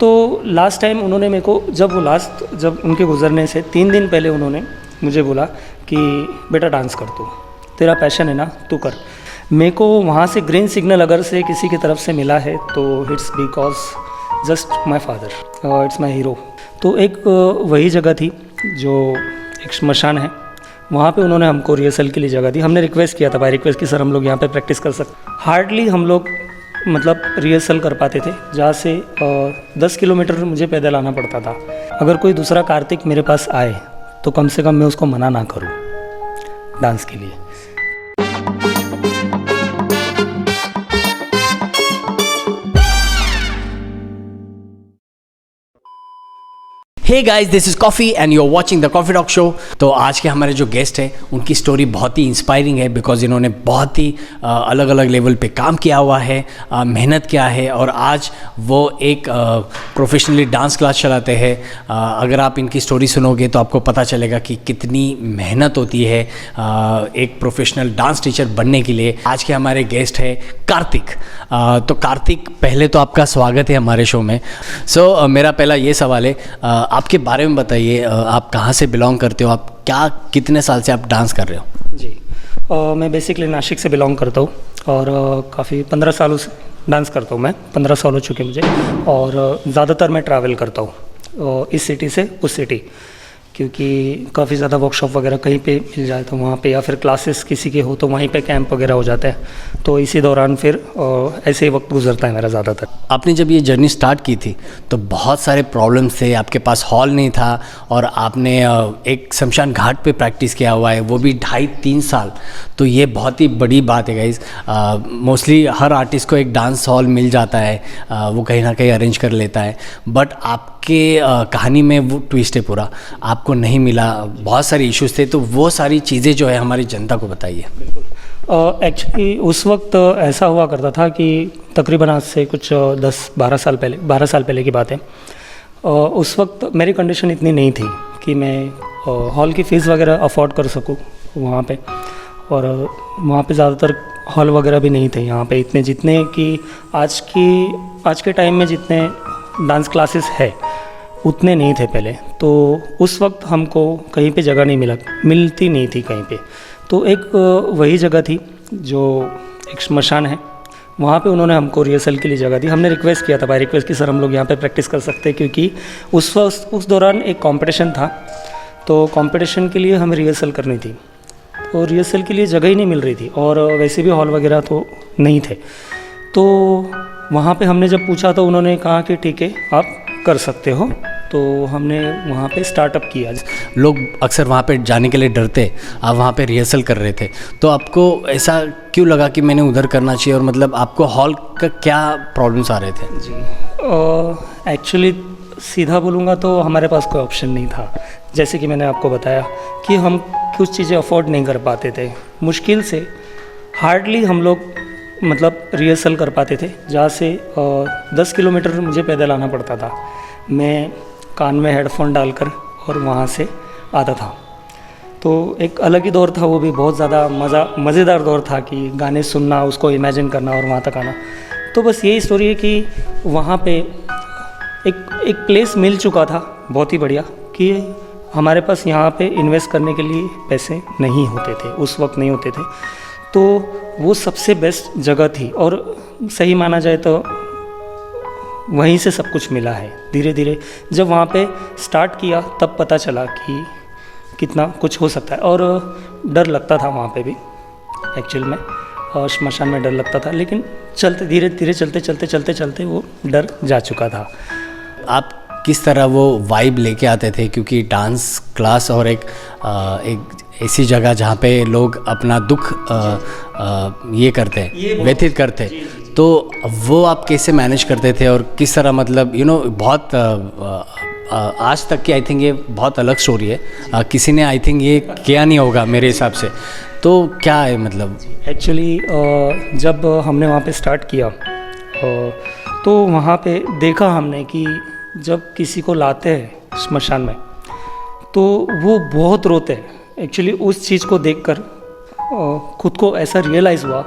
तो last time उन्होंने मेरे को जब उनके गुज़रने से 3 दिन पहले उन्होंने मुझे बोला कि बेटा डांस कर तू, तेरा पैशन है ना, तू कर। मेरे को वहाँ से ग्रीन सिग्नल अगर से किसी की तरफ से मिला है तो it's because just my father, it's my hero. तो एक वही जगह थी जो एक श्मशान है, वहाँ पे उन्होंने हमको रिहर्सल के लिए जगह दी। हमने रिक्वेस्ट किया था, बाय रिक्वेस्ट कि सर हम लोग यहाँ पे प्रैक्टिस कर सकते। हार्डली हम लोग मतलब रिहर्सल कर पाते थे, जहाँ से 10 किलोमीटर मुझे पैदल आना पड़ता था। अगर कोई दूसरा कार्तिक मेरे पास आए तो कम से कम मैं उसको मना ना करूँ डांस के लिए। Hey guys, this is coffee and you are watching the coffee talk show. तो आज के हमारे जो गेस्ट हैं उनकी स्टोरी बहुत ही इंस्पायरिंग है, बिकॉज इन्होंने बहुत ही अलग अलग लेवल पे काम किया हुआ है, मेहनत किया है, और आज वो एक प्रोफेशनली डांस क्लास चलाते हैं। अगर आप इनकी स्टोरी सुनोगे तो आपको पता चलेगा कि कितनी मेहनत होती है एक प्रोफेशनल डांस टीचर बनने के लिए। आज के हमारे गेस्ट है कार्तिक। तो कार्तिक, पहले तो आपका स्वागत है हमारे शो में। सो मेरा पहला ये सवाल है, आपके बारे में बताइए, आप कहाँ से बिलोंग करते हो, आप कितने साल से आप डांस कर रहे हो? जी, मैं बेसिकली नासिक से बिलोंग करता हूँ और काफ़ी 15 सालों से डांस करता हूँ मैं। 15 साल हो चुके मुझे, और ज़्यादातर मैं ट्रैवल करता हूँ इस सिटी से उस सिटी, क्योंकि काफ़ी ज़्यादा वर्कशॉप वगैरह कहीं पे मिल जाए तो वहाँ पे, या फिर क्लासेस किसी के हो तो वहीं पे कैंप वगैरह हो जाता है। तो इसी दौरान फिर ऐसे ही वक्त गुजरता है मेरा ज़्यादातर। आपने जब ये जर्नी स्टार्ट की थी तो बहुत सारे प्रॉब्लम्स थे, आपके पास हॉल नहीं था, और आपने एक शमशान घाट पे प्रैक्टिस किया हुआ है, वो भी 2.5-3 साल। तो ये बहुत ही बड़ी बात है गाइज। मोस्टली हर आर्टिस्ट को एक डांस हॉल मिल जाता है, वो कहीं ना कहीं अरेंज कर लेता है, बट आपके कहानी में वो ट्विस्ट है पूरा, आपको नहीं मिला, बहुत सारे इश्यूज थे। तो वो सारी चीज़ें जो है हमारी जनता को बताइए। एक्चुअली उस वक्त ऐसा हुआ करता था कि तकरीबन आज से कुछ 10-12 साल पहले, 12 साल पहले की बात है। उस वक्त मेरी कंडीशन इतनी नहीं थी कि मैं हॉल की फ़ीस वगैरह अफोर्ड कर सकूं वहाँ पे, और वहाँ पे ज़्यादातर हॉल वगैरह भी नहीं थे यहाँ पे इतने, जितने कि आज के टाइम में जितने डांस क्लासेस है उतने नहीं थे पहले। तो उस वक्त हमको कहीं पे जगह नहीं मिलती नहीं थी कहीं पे। तो एक वही जगह थी जो एक श्मशान है, वहाँ पे उन्होंने हमको रिहर्सल के लिए जगह दी। हमने रिक्वेस्ट किया था, बाय रिक्वेस्ट कि सर हम लोग यहाँ पे प्रैक्टिस कर सकते हैं, क्योंकि उस दौरान एक कंपटीशन था, तो कंपटीशन के लिए हमें रिहर्सल करनी थी। तो रिहर्सल के लिए जगह ही नहीं मिल रही थी, और वैसे भी हॉल वगैरह तो नहीं थे। तो वहाँ पे हमने जब पूछा तो उन्होंने कहा कि ठीक है आप कर सकते हो। तो हमने वहाँ पे स्टार्टअप किया। लोग अक्सर वहाँ पे जाने के लिए डरते, आप वहाँ पे रिहर्सल कर रहे थे, तो आपको ऐसा क्यों लगा कि मैंने उधर करना चाहिए, और मतलब आपको हॉल का क्या प्रॉब्लम्स आ रहे थे? जी, एक्चुअली सीधा बोलूँगा तो हमारे पास कोई ऑप्शन नहीं था। जैसे कि मैंने आपको बताया कि हम कुछ चीज़ें अफोर्ड नहीं कर पाते थे, मुश्किल से हार्डली हम लोग मतलब रिहर्सल कर पाते थे, जहाँ से 10 किलोमीटर मुझे पैदल आना पड़ता था। मैं कान में हेडफोन डालकर और वहाँ से आता था। तो एक अलग ही दौर था, वो भी बहुत ज़्यादा मज़ेदार दौर था कि गाने सुनना, उसको इमेजिन करना और वहाँ तक आना। तो बस यही स्टोरी है कि वहाँ पे एक प्लेस मिल चुका था बहुत ही बढ़िया, कि हमारे पास यहाँ पे इन्वेस्ट करने के लिए पैसे नहीं होते थे, उस वक्त नहीं होते थे। तो वो सबसे बेस्ट जगह थी, और सही माना जाए तो वहीं से सब कुछ मिला है। धीरे धीरे जब वहाँ पे स्टार्ट किया तब पता चला कि कितना कुछ हो सकता है, और डर लगता था वहाँ पे भी एक्चुअल में, और श्मशान में डर लगता था, लेकिन धीरे धीरे चलते वो डर जा चुका था। आप किस तरह वो वाइब लेके आते थे, क्योंकि डांस क्लास और एक ऐसी जगह जहाँ पे लोग अपना दुख ये करते हैं, व्यतीत करते हैं, तो वो आप कैसे मैनेज करते थे, और किस तरह, मतलब बहुत आज तक की आई थिंक ये बहुत अलग स्टोरी है, किसी ने आई थिंक ये किया नहीं होगा मेरे हिसाब से। तो क्या है मतलब? एक्चुअली जब हमने वहाँ पे स्टार्ट किया तो वहाँ पे देखा हमने कि जब किसी को लाते हैं श्मशान में तो वो बहुत रोते हैं। एक्चुअली उस चीज़ को देखकर खुद को ऐसा रियलाइज़ हुआ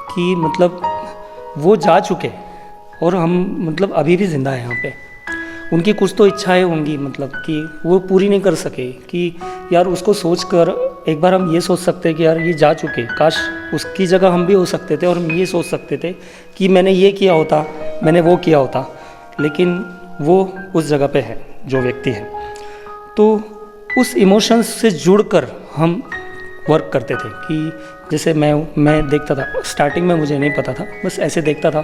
कि मतलब वो जा चुके और हम मतलब अभी भी ज़िंदा हैं यहाँ पे, उनकी कुछ तो इच्छाएं होंगी, मतलब कि वो पूरी नहीं कर सके, कि यार उसको सोच कर एक बार हम ये सोच सकते हैं कि यार ये जा चुके, काश उसकी जगह हम भी हो सकते थे और हम ये सोच सकते थे कि मैंने ये किया होता, मैंने वो किया होता, लेकिन वो उस जगह पे है जो व्यक्ति है। तो उस इमोशंस से जुड़कर हम वर्क करते थे कि जैसे मैं देखता था, स्टार्टिंग में मुझे नहीं पता था, बस ऐसे देखता था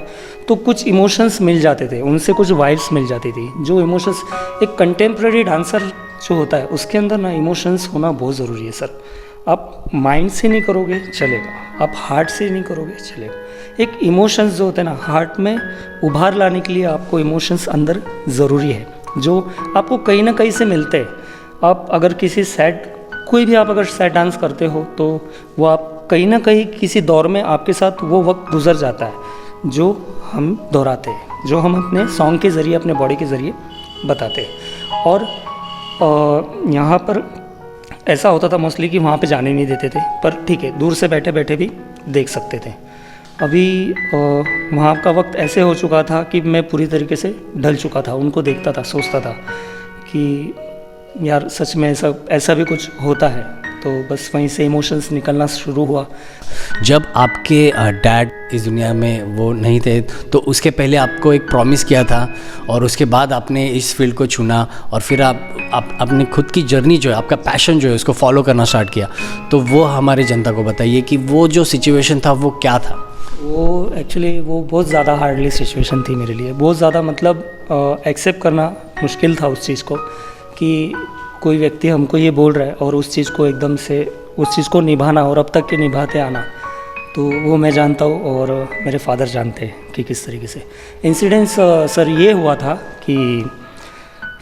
तो कुछ इमोशंस मिल जाते थे, उनसे कुछ वाइब्स मिल जाती थी। जो इमोशंस, एक कंटेम्प्रेरी डांसर जो होता है उसके अंदर ना इमोशंस होना बहुत ज़रूरी है सर। आप माइंड से नहीं करोगे चलेगा, आप हार्ट से नहीं करोगे चलेगा। एक इमोशंस जो होते हैं ना, हार्ट में उभार लाने के लिए आपको इमोशंस अंदर ज़रूरी है, जो आपको कहीं ना कहीं से मिलते हैं। आप अगर किसी सैड, कोई भी आप अगर सैड डांस करते हो तो वो आप कहीं ना कहीं किसी दौर में आपके साथ वो वक्त गुजर जाता है जो हम दोहराते हैं, जो हम अपने सॉन्ग के ज़रिए, अपने बॉडी के ज़रिए बताते हैं। और यहाँ पर ऐसा होता था मोस्टली कि वहाँ पे जाने नहीं देते थे, पर ठीक है, दूर से बैठे बैठे भी देख सकते थे। अभी वहाँ का वक्त ऐसे हो चुका था कि मैं पूरी तरीके से ढल चुका था, उनको देखता था, सोचता था कि यार सच में ऐसा भी कुछ होता है। तो बस वहीं से इमोशंस निकलना शुरू हुआ। जब आपके डैड इस दुनिया में वो नहीं थे तो उसके पहले आपको एक प्रॉमिस किया था और उसके बाद आपने इस फील्ड को चुना और फिर आप अपने खुद की जर्नी जो है, आपका पैशन जो है, उसको फॉलो करना स्टार्ट किया। तो वो हमारे जनता को बताइए कि वो जो सिचुएशन था वो क्या था। वो एक्चुअली वो बहुत ज़्यादा हार्डली सिचुएशन थी मेरे लिए, बहुत ज़्यादा, मतलब एक्सेप्ट करना मुश्किल था उस चीज़ को कि कोई व्यक्ति हमको ये बोल रहा है और उस चीज़ को एकदम से उस चीज़ को निभाना और अब तक के निभाते आना। तो वो मैं जानता हूँ और मेरे फादर जानते हैं कि किस तरीके से इंसिडेंट्स सर ये हुआ था कि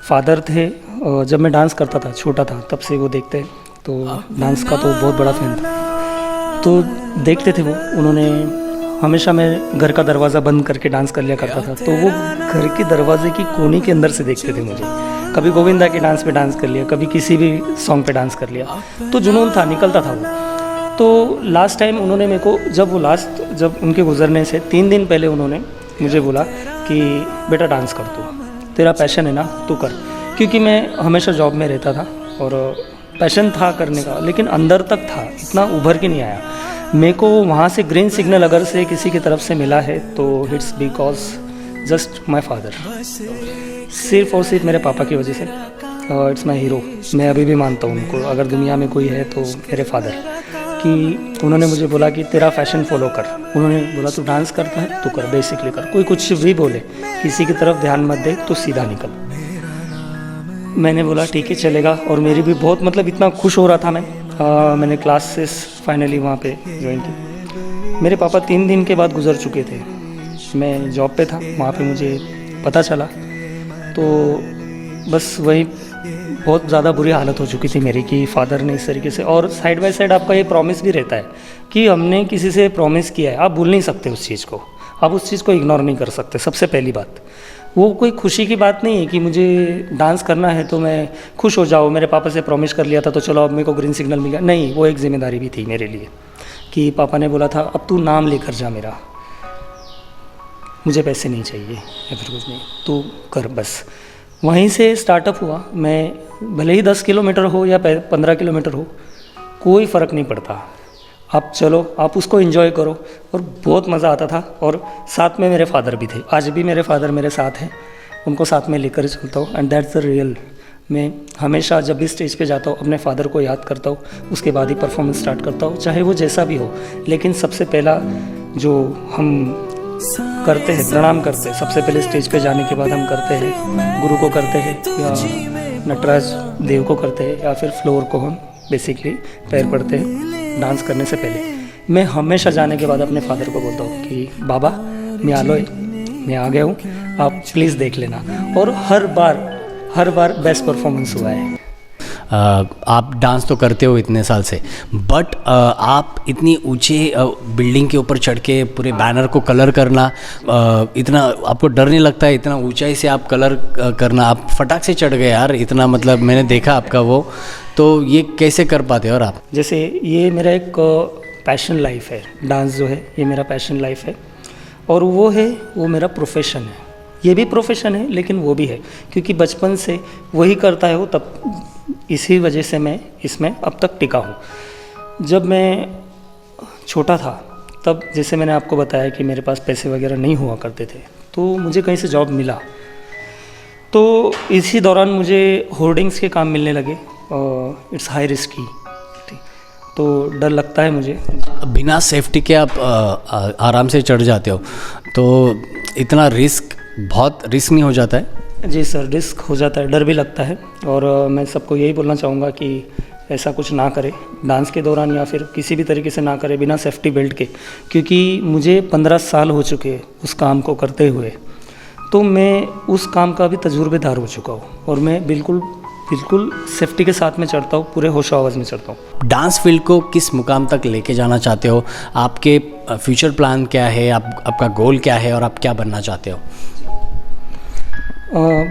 फादर थे, जब मैं डांस करता था, छोटा था, तब से वो देखते, तो डांस का तो बहुत बड़ा फैन था। तो देखते थे वो, उन्होंने हमेशा मैं घर का दरवाज़ा बंद करके डांस कर लिया करता था, तो वो घर के दरवाजे की कोने के अंदर से देखते थे मुझे। कभी गोविंदा के डांस पे डांस कर लिया, कभी किसी भी सॉन्ग पे डांस कर लिया, तो जुनून था, निकलता था वो। तो लास्ट टाइम उन्होंने मेरे को, जब उनके गुजरने से 3 दिन पहले उन्होंने मुझे बोला कि बेटा डांस कर, तू, तेरा पैशन है ना, तू कर। क्योंकि मैं हमेशा जॉब में रहता था और पैशन था करने का, लेकिन अंदर तक था, इतना उभर के नहीं आया। मेरे को वहाँ से ग्रीन सिग्नल अगर से किसी की तरफ से मिला है तो it's because just my father, सिर्फ और सिर्फ मेरे पापा की वजह से। इट्स माई हीरो, मैं अभी भी मानता हूँ उनको, अगर दुनिया में कोई है तो मेरे फादर। कि उन्होंने मुझे बोला कि तेरा फैशन फॉलो कर, उन्होंने बोला तू डांस करता है तो कर, बेसिकली कर, कोई कुछ भी बोले, किसी की तरफ ध्यान मत दे, तो सीधा निकल। मैंने बोला ठीक है चलेगा, और मेरी भी बहुत, मतलब इतना खुश हो रहा था मैं। मैंने क्लासेस फाइनली वहाँ पे ज्वाइन की। मेरे पापा 3 दिन के बाद गुजर चुके थे, मैं जॉब पे था, वहाँ पे मुझे पता चला, तो बस वही बहुत ज़्यादा बुरी हालत हो चुकी थी मेरी कि फादर ने इस तरीके से। और साइड बाय साइड आपका ये प्रॉमिस भी रहता है कि हमने किसी से प्रॉमिस किया है, आप भूल नहीं सकते उस चीज़ को, आप उस चीज़ को इग्नोर नहीं कर सकते। सबसे पहली बात, वो कोई खुशी की बात नहीं है कि मुझे डांस करना है तो मैं खुश हो जाऊँ, मेरे पापा से प्रॉमिस कर लिया था तो चलो अब मेरे को ग्रीन सिग्नल मिल गया, नहीं, वो एक जिम्मेदारी भी थी मेरे लिए कि पापा ने बोला था अब तू नाम लेकर जा मेरा, मुझे पैसे नहीं चाहिए या फिर कुछ नहीं, तू कर बस। वहीं से स्टार्टअप हुआ। मैं भले ही 10 किलोमीटर हो या 15 किलोमीटर हो, कोई फ़र्क नहीं पड़ता, आप चलो, आप उसको एंजॉय करो, और बहुत मज़ा आता था। और साथ में मेरे फादर भी थे, आज भी मेरे फादर मेरे साथ हैं, उनको साथ में लेकर चलता हूँ, एंड दैट्स द रियल। मैं हमेशा जब भी स्टेज पे जाता हूँ अपने फादर को याद करता हूँ, उसके बाद ही परफॉर्मेंस स्टार्ट करता हूँ, चाहे वो जैसा भी हो। लेकिन सबसे पहला जो हम करते हैं, प्रणाम करते हैं, सबसे पहले स्टेज पे जाने के बाद हम करते हैं, गुरु को करते हैं या नटराज देव को करते हैं या फिर फ्लोर को हम बेसिकली पैर पड़ते हैं डांस करने से पहले। मैं हमेशा जाने के बाद अपने फादर को बोलता हूँ कि बाबा मैं आलोय, मैं आ गया हूँ, आप प्लीज़ देख लेना। और हर बार बेस्ट परफॉर्मेंस हुआ है। आप डांस तो करते हो इतने साल से, बट आप इतनी ऊंचे बिल्डिंग के ऊपर चढ़ के पूरे बैनर को कलर करना, इतना आपको डर नहीं लगता है? इतना ऊंचाई से आप कलर करना, आप फटाक से चढ़ गए यार, इतना, मतलब मैंने देखा आपका वो, तो ये कैसे कर पाते हो? और आप जैसे ये मेरा एक पैशन लाइफ है, डांस जो है ये मेरा पैशन लाइफ है, और वो मेरा प्रोफेशन है। ये भी प्रोफेशन है लेकिन वो भी है, क्योंकि बचपन से वही करता है वो, तब इसी वजह से मैं इसमें अब तक टिका हूँ। जब मैं छोटा था तब जैसे मैंने आपको बताया कि मेरे पास पैसे वगैरह नहीं हुआ करते थे, तो मुझे कहीं से जॉब मिला, तो इसी दौरान मुझे होर्डिंग्स के काम मिलने लगे। इट्स हाई रिस्की, तो डर लगता है मुझे। बिना सेफ्टी के आप आराम से चढ़ जाते हो, तो इतना रिस्क, बहुत रिस्क नहीं हो जाता है? जी सर, रिस्क हो जाता है, डर भी लगता है। और मैं सबको यही बोलना चाहूँगा कि ऐसा कुछ ना करे डांस के दौरान, या फिर किसी भी तरीके से ना करे बिना सेफ्टी बेल्ट के, क्योंकि मुझे 15 साल हो चुके हैं उस काम को करते हुए, तो मैं उस काम का भी तजुर्बेदार हो चुका हूँ और मैं बिल्कुल सेफ्टी के साथ में चढ़ता हूँ, पूरे होशो आवाज़ में चढ़ता हूँ। डांस फील्ड को किस मुकाम तक लेके जाना चाहते हो? आपके फ्यूचर प्लान क्या है? आपका गोल क्या है और आप क्या बनना चाहते हो?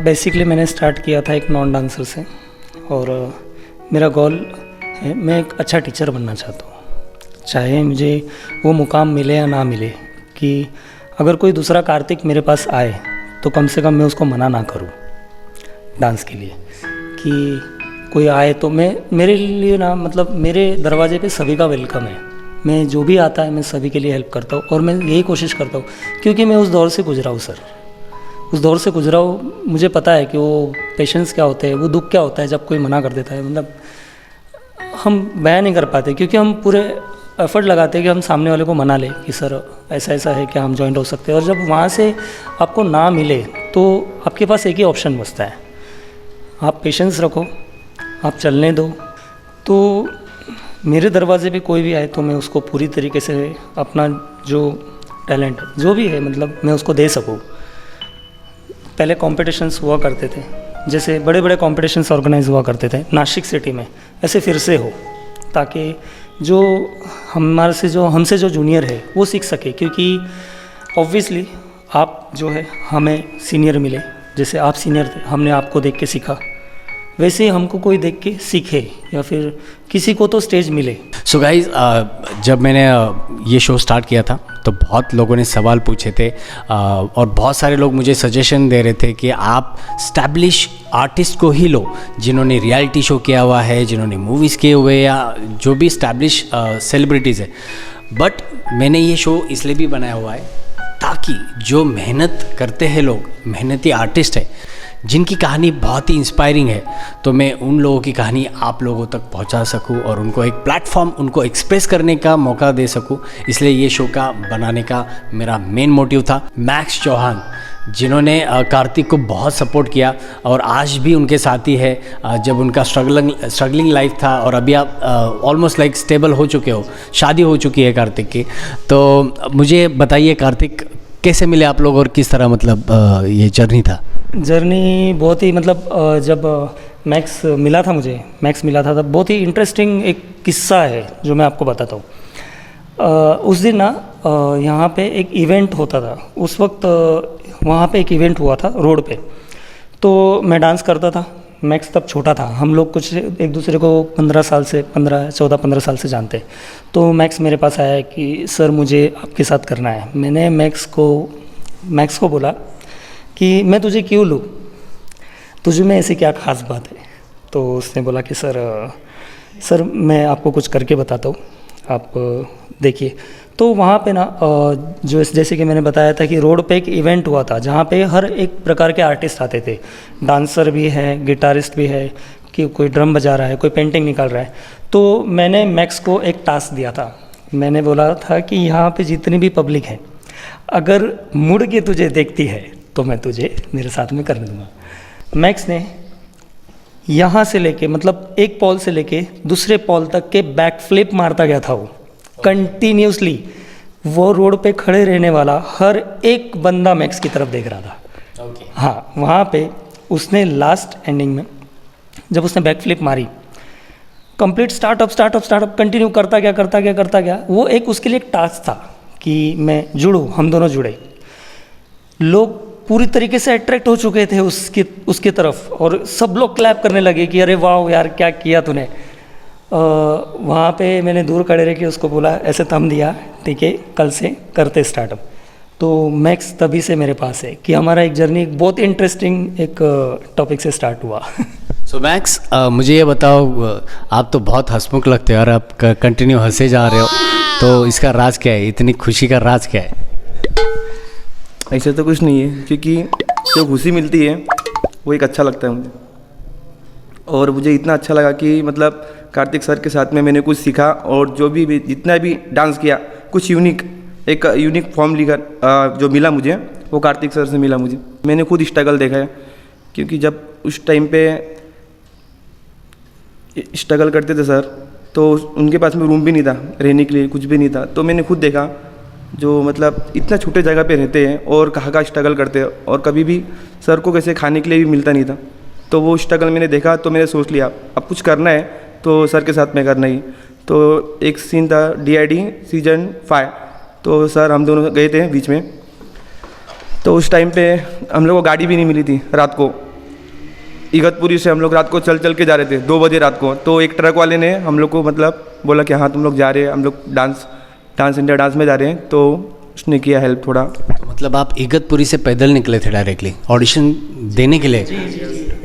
बेसिकली मैंने स्टार्ट किया था एक नॉन डांसर से, और मेरा गोल है मैं एक अच्छा टीचर बनना चाहता हूँ। चाहे मुझे वो मुकाम मिले या ना मिले, कि अगर कोई दूसरा कार्तिक मेरे पास आए तो कम से कम मैं उसको मना ना करूँ डांस के लिए, कि कोई आए तो मेरे लिए ना, मतलब मेरे दरवाजे पे सभी का वेलकम है। मैं जो भी आता है मैं सभी के लिए हेल्प करता हूँ, और मैं यही कोशिश करता हूँ, क्योंकि मैं उस दौर से गुजरा हूँ सर, उस दौर से गुजरा हूँ। मुझे पता है कि वो पेशेंस क्या होते हैं, वो दुख क्या होता है जब कोई मना कर देता है। मतलब हम बयान नहीं कर पाते, क्योंकि हम पूरे एफर्ट लगाते हैं कि हम सामने वाले को मना लें कि सर ऐसा ऐसा है कि हम जॉइंट हो सकते हैं। और जब वहाँ से आपको ना मिले तो आपके पास एक ही ऑप्शन बचता है, आप पेशेंस रखो, आप चलने दो। तो मेरे दरवाजे पे कोई भी आए तो मैं उसको पूरी तरीके से अपना जो टैलेंट जो भी है, मतलब मैं उसको दे सकूँ। पहले कॉम्पिटिशन्स हुआ करते थे, जैसे बड़े बड़े कॉम्पिटिशन्स ऑर्गेनाइज हुआ करते थे नासिक सिटी में, ऐसे फिर से हो, ताकि जो हमसे जो जूनियर है वो सीख सके। क्योंकि ऑब्वियसली आप जो है हमें सीनियर मिले, जैसे आप सीनियर थे, हमने आपको देख के सीखा, वैसे ही हमको कोई देख के सीखे, या फिर किसी को तो स्टेज मिले। सो गाइज, जब मैंने ये शो स्टार्ट किया था तो बहुत लोगों ने सवाल पूछे थे, और बहुत सारे लोग मुझे सजेशन दे रहे थे कि आप स्टैब्लिश आर्टिस्ट को ही लो, जिन्होंने रियलिटी शो किया हुआ है, जिन्होंने मूवीज़ किए हुए, या जो भी स्टैब्लिश सेलिब्रिटीज़ है। बट मैंने ये शो इसलिए भी बनाया हुआ है ताकि जो मेहनत करते हैं लोग, मेहनती आर्टिस्ट है, जिनकी कहानी बहुत ही इंस्पायरिंग है, तो मैं उन लोगों की कहानी आप लोगों तक पहुंचा सकूं और उनको एक प्लेटफॉर्म, उनको एक्सप्रेस करने का मौका दे सकूं। इसलिए ये शो का बनाने का मेरा मेन मोटिव था। मैक्स चौहान, जिन्होंने कार्तिक को बहुत सपोर्ट किया और आज भी उनके साथ ही है, जब उनका स्ट्रगलिंग लाइफ था, और अभी आप ऑलमोस्ट लाइक स्टेबल हो चुके हो, शादी हो चुकी है कार्तिक की। तो मुझे बताइए कार्तिक, कैसे मिले आप लोग और किस तरह मतलब ये जर्नी था? जर्नी बहुत ही, मतलब जब मैक्स मिला था तब बहुत ही इंटरेस्टिंग एक किस्सा है जो मैं आपको बताता हूँ। उस दिन ना यहाँ पे एक इवेंट होता था, उस वक्त वहाँ पे एक इवेंट हुआ था रोड पे, तो मैं डांस करता था। मैक्स तब छोटा था, हम लोग कुछ एक दूसरे को 14-15 साल से जानते। तो मैक्स मेरे पास आया कि सर मुझे आपके साथ करना है। मैंने मैक्स को बोला कि मैं तुझे क्यों लूँ, तुझे में ऐसी क्या ख़ास बात है? तो उसने बोला कि सर मैं आपको कुछ करके बताता हूँ, आप देखिए। तो वहाँ पे ना जैसे कि मैंने बताया था कि रोड पे एक इवेंट हुआ था, जहाँ पे हर एक प्रकार के आर्टिस्ट आते थे, डांसर भी है, गिटारिस्ट भी है, कि कोई ड्रम बजा रहा है, कोई पेंटिंग निकाल रहा है। तो मैंने मैक्स को एक टास्क दिया था, मैंने बोला था कि यहाँ पे जितनी भी पब्लिक है, अगर मुड़ के तुझे देखती है तो मैं तुझे मेरे साथ में करने दूँगा। मैक्स ने यहाँ से लेके, मतलब एक पॉल से लेके दूसरे पॉल तक के बैक फ्लिप मारता गया था वो कंटिन्यूसली। वो रोड पे खड़े रहने वाला हर एक बंदा मैक्स की तरफ देख रहा था। हाँ, वहाँ पे उसने लास्ट एंडिंग में जब उसने बैक फ्लिप मारी, कंप्लीट स्टार्टअप कंटिन्यू करता गया। वो एक उसके लिए एक टास्क था कि मैं जुड़ूँ, हम दोनों जुड़े। लोग पूरी तरीके से अट्रैक्ट हो चुके थे उसकी तरफ, और सब लोग क्लैप करने लगे कि अरे वाह यार क्या किया तूने। वहाँ पे मैंने दूर खड़े रह के उसको बोला, ऐसे थंब दिया, ठीक है कल से करते स्टार्टअप। तो मैक्स तभी से मेरे पास है कि हमारा एक जर्नी एक बहुत इंटरेस्टिंग एक टॉपिक से स्टार्ट हुआ। सो मैक्स, मुझे ये बताओ, आप तो बहुत हंसमुख लगते हो और आप कंटिन्यू हंसे जा रहे हो, तो इसका राज क्या है? इतनी खुशी का राज क्या है? ऐसा तो कुछ नहीं है, क्योंकि जो खुशी मिलती है वो एक अच्छा लगता है मुझे। और मुझे इतना अच्छा लगा कि मतलब कार्तिक सर के साथ में मैंने कुछ सीखा, और जो भी जितना भी डांस किया कुछ एक यूनिक फॉर्म लेकर जो मिला मुझे वो कार्तिक सर से मिला मुझे। मैंने खुद स्ट्रगल देखा है, क्योंकि जब उस टाइम पे स्ट्रगल करते थे सर, तो उनके पास में रूम भी नहीं था रहने के लिए, कुछ भी नहीं था। तो मैंने खुद देखा जो मतलब इतना छोटे जगह पे रहते हैं और कहाँ स्ट्रगल करते हैं, और कभी भी सर को कैसे खाने के लिए भी मिलता नहीं था। तो वो स्ट्रगल मैंने देखा, तो मैंने सोच लिया अब कुछ करना है तो सर के साथ में करना ही। तो एक सीन था DID सीजन 5, तो सर हम दोनों गए थे बीच में। तो उस टाइम पे हम लोग को गाड़ी भी नहीं मिली थी रात को। इगतपुरी से हम लोग रात को चल के जा रहे थे 2 बजे रात को। तो एक ट्रक वाले ने हम लोग को मतलब बोला कि हाँ तुम लोग जा रहे हैं, हम लोग डांस इंडिया डांस में जा रहे हैं। तो उसने किया हेल्प थोड़ा। तो मतलब आप इगतपुरी से पैदल निकले थे डायरेक्टली ऑडिशन देने के लिए? जी,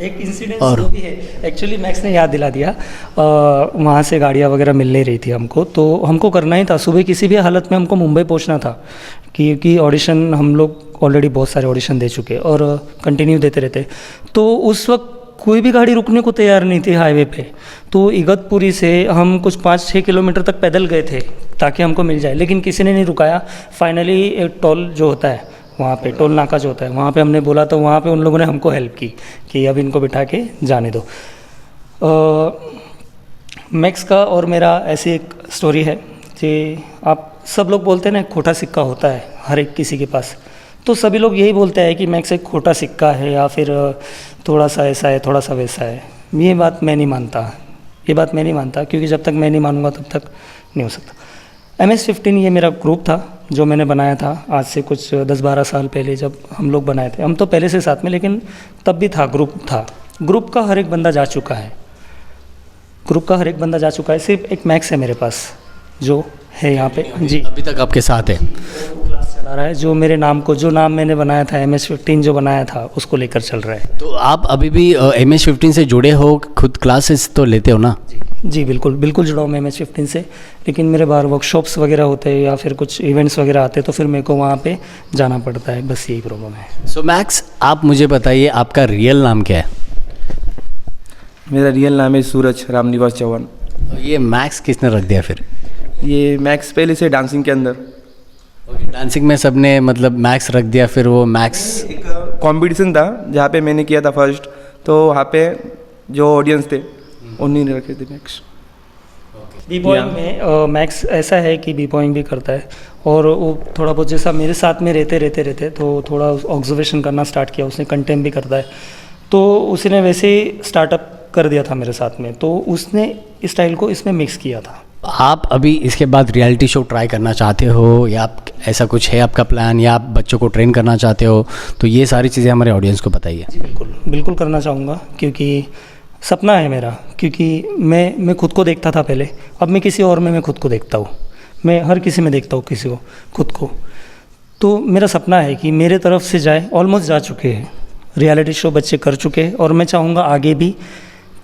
एक इंसिडेंट और भी है। एक्चुअली मैक्स ने याद दिला दिया, वहाँ से गाड़ियाँ वगैरह मिल नहीं रही थी हमको, तो हमको करना ही था सुबह किसी भी हालत में हमको मुंबई पहुँचना था, क्योंकि ऑडिशन हम लोग ऑलरेडी बहुत सारे ऑडिशन दे चुके और कंटिन्यू देते रहते। तो उस वक्त कोई भी गाड़ी रुकने को तैयार नहीं थी हाईवे पे। तो इगतपुरी से हम कुछ 5-6 किलोमीटर तक पैदल गए थे ताकि हमको मिल जाए, लेकिन किसी ने नहीं रुकाया। फाइनली एक टोल जो होता है वहाँ पे, टोल नाका जो होता है वहाँ पे हमने बोला, तो वहाँ पे उन लोगों ने हमको हेल्प की कि अब इनको बिठा के जाने दो। मैक्स का और मेरा ऐसी एक स्टोरी है कि आप सब लोग बोलते हैं ना खोटा सिक्का होता है हर एक किसी के पास, तो सभी लोग यही बोलते हैं कि मैक्स एक खोटा सिक्का है या फिर थोड़ा सा ऐसा है थोड़ा सा वैसा है। ये बात मैं नहीं मानता, क्योंकि जब तक मैं नहीं मानूंगा तब तक नहीं हो सकता। MS-15 ये मेरा ग्रुप था जो मैंने बनाया था आज से कुछ 10-12 साल पहले, जब हम लोग बनाए थे। हम तो पहले से साथ में, लेकिन तब भी था ग्रुप का हर एक बंदा जा चुका है। सिर्फ एक मैक्स है मेरे पास जो है यहाँ पे जी, अभी तक आपके साथ है। क्लास चला रहा है, जो मेरे नाम को, जो नाम मैंने बनाया था MS-15 जो बनाया था उसको लेकर चल रहा है। तो आप अभी भी MS-15 से जुड़े हो, खुद क्लासेस तो लेते हो ना? जी बिल्कुल जुड़ा हूँ मैं MS-15 से, लेकिन मेरे बाहर वर्कशॉप्स वगैरह होते हैं या फिर कुछ इवेंट्स वगैरह आते हैं तो फिर मेरे को वहाँ पे जाना पड़ता है, बस यही प्रॉब्लम है। सो मैक्स, आप मुझे बताइए आपका रियल नाम क्या है? मेरा रियल नाम है सूरज रामनिवास चौहान। ये मैक्स किसने रख दिया फिर? ये मैक्स पहले से डांसिंग के अंदर, डांसिंग में सबने मतलब मैक्स रख दिया, फिर वो मैक्स एक कंपटीशन था जहाँ पे मैंने किया था फर्स्ट, तो वहाँ पे जो ऑडियंस थे उन्होंने रखे थे मैक्स। बी-बॉइंग में मैक्स ऐसा है कि बी-बॉइंग भी करता है, और वो थोड़ा बहुत जैसा मेरे साथ में रहते तो थोड़ा ऑब्जर्वेशन करना स्टार्ट किया उसने, कंटेंट भी करता है, तो उसने वैसे ही स्टार्टअप कर दिया था मेरे साथ में, तो उसने इस स्टाइल को इसमें मिक्स किया था। आप अभी इसके बाद रियलिटी शो ट्राई करना चाहते हो, या आप ऐसा कुछ है आपका प्लान, या आप बच्चों को ट्रेन करना चाहते हो? तो ये सारी चीज़ें हमारे ऑडियंस को बताइए। जी बिल्कुल करना चाहूँगा, क्योंकि सपना है मेरा, क्योंकि मैं खुद को देखता था पहले, अब मैं किसी और में मैं खुद को देखता हूँ, मैं हर किसी में देखता हूँ किसी को, खुद को। तो मेरा सपना है कि मेरे तरफ से जाए, ऑलमोस्ट जा चुके हैं रियलिटी शो बच्चे कर चुके हैं, और मैं चाहूँगा आगे भी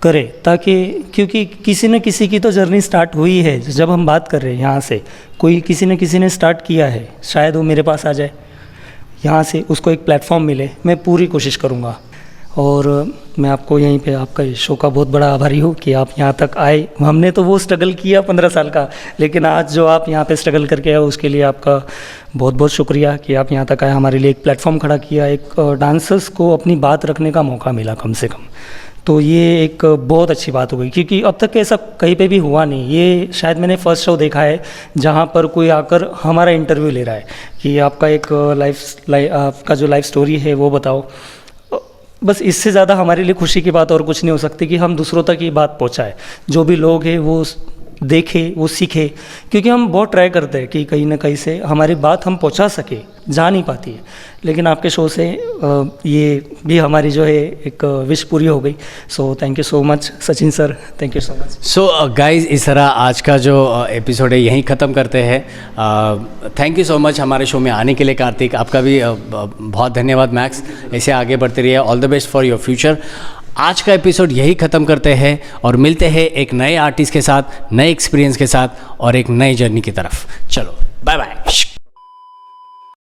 करे, ताकि क्योंकि किसी न किसी की तो जर्नी स्टार्ट हुई है। जब हम बात कर रहे हैं यहाँ से, कोई किसी न किसी ने स्टार्ट किया है, शायद वो मेरे पास आ जाए, यहाँ से उसको एक प्लेटफॉर्म मिले। मैं पूरी कोशिश करूँगा, और मैं आपको यहीं पे आपका इस शो का बहुत बड़ा आभारी हूँ कि आप यहाँ तक आए। हमने तो वो स्ट्रगल किया 15 साल का, लेकिन आज जो आप यहाँ पे स्ट्रगल करके आए उसके लिए आपका बहुत बहुत शुक्रिया कि आप यहाँ तक आए, हमारे लिए एक प्लेटफॉर्म खड़ा किया, एक डांसर्स को अपनी बात रखने का मौका मिला कम से कम। तो ये एक बहुत अच्छी बात हो गई, क्योंकि अब तक ऐसा कहीं पे भी हुआ नहीं। ये शायद मैंने फर्स्ट शो देखा है जहाँ पर कोई आकर हमारा इंटरव्यू ले रहा है कि आपका एक आपका जो लाइफ स्टोरी है वो बताओ। बस इससे ज़्यादा हमारे लिए खुशी की बात और कुछ नहीं हो सकती कि हम दूसरों तक ये बात पहुँचाएं। जो भी लोग हैं वो देखे, वो सीखे, क्योंकि हम बहुत ट्राई करते हैं कि कहीं ना कहीं से हमारी बात हम पहुंचा सके, जा नहीं पाती है, लेकिन आपके शो से ये भी हमारी जो है एक विश पूरी हो गई। So thank you so much Sachin sir, thank you so much. So guys, इस तरह आज का जो एपिसोड है यहीं ख़त्म करते हैं। थैंक यू सो मच हमारे शो में आने के लिए कार्तिक, आपका भी बहुत धन्यवाद मैक्स, ऐसे आगे बढ़ते रहिए, all the best for your future. आज का एपिसोड यही ख़त्म करते हैं और मिलते हैं एक नए आर्टिस्ट के साथ, नए एक्सपीरियंस के साथ और एक नई जर्नी की तरफ। चलो बाय बाय।